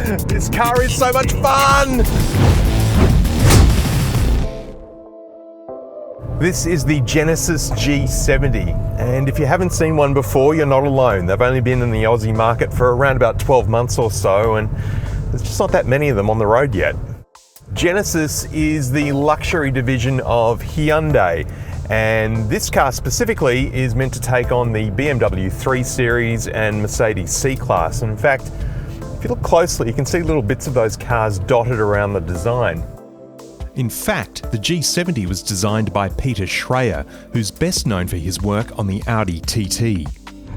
This car is so much fun! This is the Genesis G70, and if you haven't seen one before, you're not alone. They've only been in the Aussie market for around about 12 months or so, and there's just not that many of them on the road yet. Genesis is the luxury division of Hyundai, and this car specifically is meant to take on the BMW 3 Series and Mercedes C-Class. And in fact, if you look closely, you can see little bits of those cars dotted around the design. In fact, the G70 was designed by Peter Schreier, who's best known for his work on the Audi TT.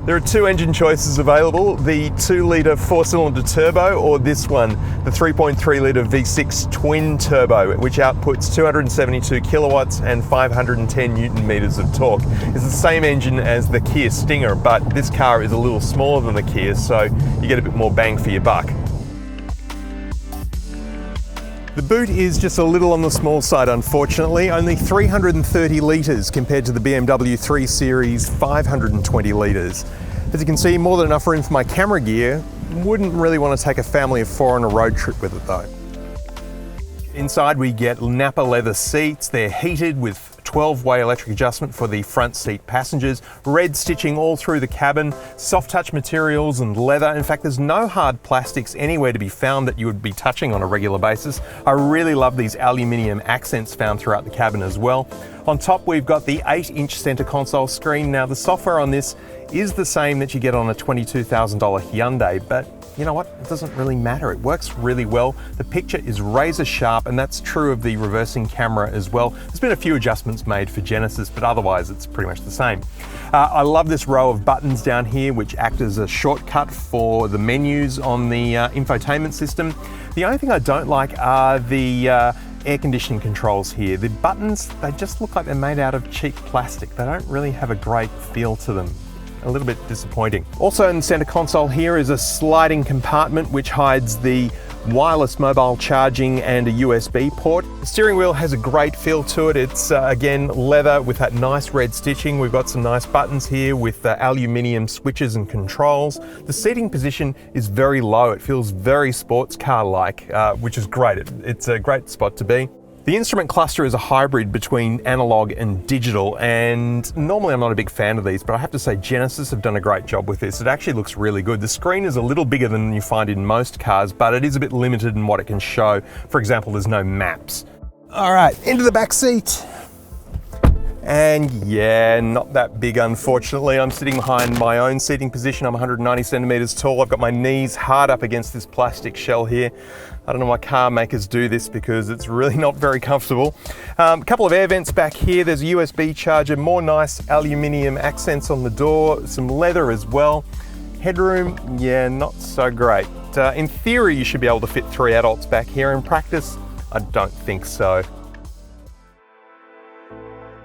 There are two engine choices available, the 2-litre 4-cylinder turbo or this one, the 3.3-litre V6 twin turbo, which outputs 272 kilowatts and 510 newton meters of torque. It's the same engine as the Kia Stinger, but this car is a little smaller than the Kia, so you get a bit more bang for your buck. The boot is just a little on the small side, unfortunately, only 330 litres compared to the BMW 3 Series 520 litres. As you can see, more than enough room for my camera gear. Wouldn't really want to take a family of 4 on a road trip with it though. Inside we get Napa leather seats. They're heated with 12-way electric adjustment for the front seat passengers, red stitching all through the cabin, soft touch materials and leather. In fact, there's no hard plastics anywhere to be found that you would be touching on a regular basis. I really love these aluminium accents found throughout the cabin as well. On top, we've got the 8-inch center console screen. Now, the software on this is the same that you get on a $22,000 Hyundai, but you know what? It doesn't really matter. It works really well. The picture is razor sharp, and that's true of the reversing camera as well. There's been a few adjustments made for Genesis, but otherwise it's pretty much the same. I love this row of buttons down here, which act as a shortcut for the menus on the infotainment system. The only thing I don't like are the air conditioning controls here. The buttons, they just look like they're made out of cheap plastic. They don't really have a great feel to them. A little bit disappointing. Also in the center console here is a sliding compartment which hides the wireless mobile charging and a USB port. The steering wheel has a great feel to it. It's again leather with that nice red stitching. We've got some nice buttons here with aluminium switches and controls. The seating position is very low. It feels very sports car-like, which is great. It's a great spot to be. The instrument cluster is a hybrid between analog and digital, and normally I'm not a big fan of these, but I have to say Genesis have done a great job with this. It actually looks really good. The screen is a little bigger than you find in most cars, but it is a bit limited in what it can show. For example, there's no maps. All right, into the back seat. And yeah, not that big, unfortunately. I'm sitting behind my own seating position. I'm 190 centimeters tall. I've got my knees hard up against this plastic shell here. I don't know why car makers do this because it's really not very comfortable. A couple of air vents back here. There's a USB charger, more nice aluminium accents on the door, some leather as well. Headroom, yeah, not so great. In theory, you should be able to fit 3 adults back here. In practice, I don't think so.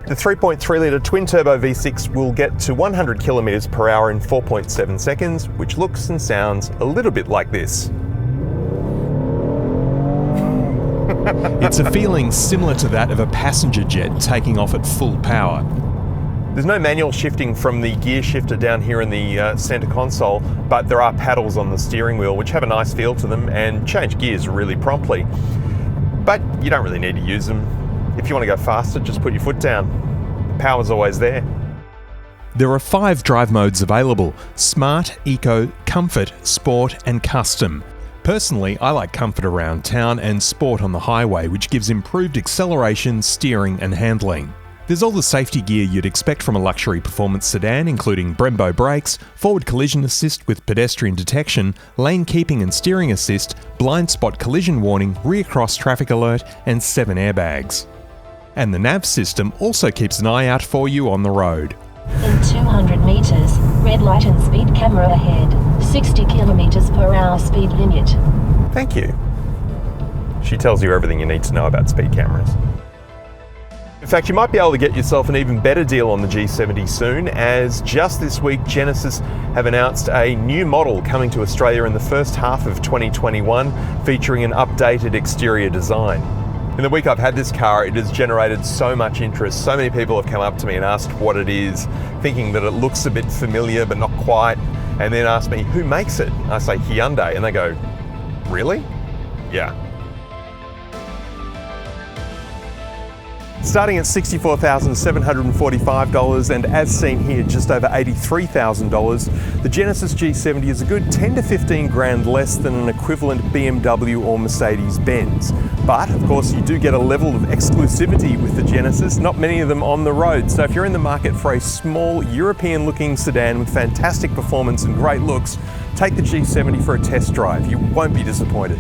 The 3.3-litre twin-turbo V6 will get to 100 kilometers per hour in 4.7 seconds, which looks and sounds a little bit like this. It's a feeling similar to that of a passenger jet taking off at full power. There's no manual shifting from the gear shifter down here in the center console, but there are paddles on the steering wheel which have a nice feel to them and change gears really promptly. But you don't really need to use them. If you want to go faster, just put your foot down. The power's always there. There are 5 drive modes available: Smart, Eco, Comfort, Sport and Custom. Personally, I like Comfort around town and Sport on the highway, which gives improved acceleration, steering and handling. There's all the safety gear you'd expect from a luxury performance sedan, including Brembo brakes, forward collision assist with pedestrian detection, lane keeping and steering assist, blind spot collision warning, rear cross traffic alert and 7 airbags. And the nav system also keeps an eye out for you on the road. In 200 meters, red light and speed camera ahead. 60 kilometers per hour speed limit. Thank you. She tells you everything you need to know about speed cameras. In fact, you might be able to get yourself an even better deal on the G70 soon, as just this week Genesis have announced a new model coming to Australia in the first half of 2021, featuring an updated exterior design. In the week I've had this car, it has generated so much interest. So many people have come up to me and asked what it is, thinking that it looks a bit familiar but not quite, and then asked me, who makes it? I say Hyundai, and they go, Really? Yeah. Starting at $64,745 and as seen here, just over $83,000, the Genesis G70 is a good 10 to 15 grand less than an equivalent BMW or Mercedes-Benz. But of course you do get a level of exclusivity with the Genesis, not many of them on the road. So if you're in the market for a small European looking sedan with fantastic performance and great looks, take the G70 for a test drive. You won't be disappointed.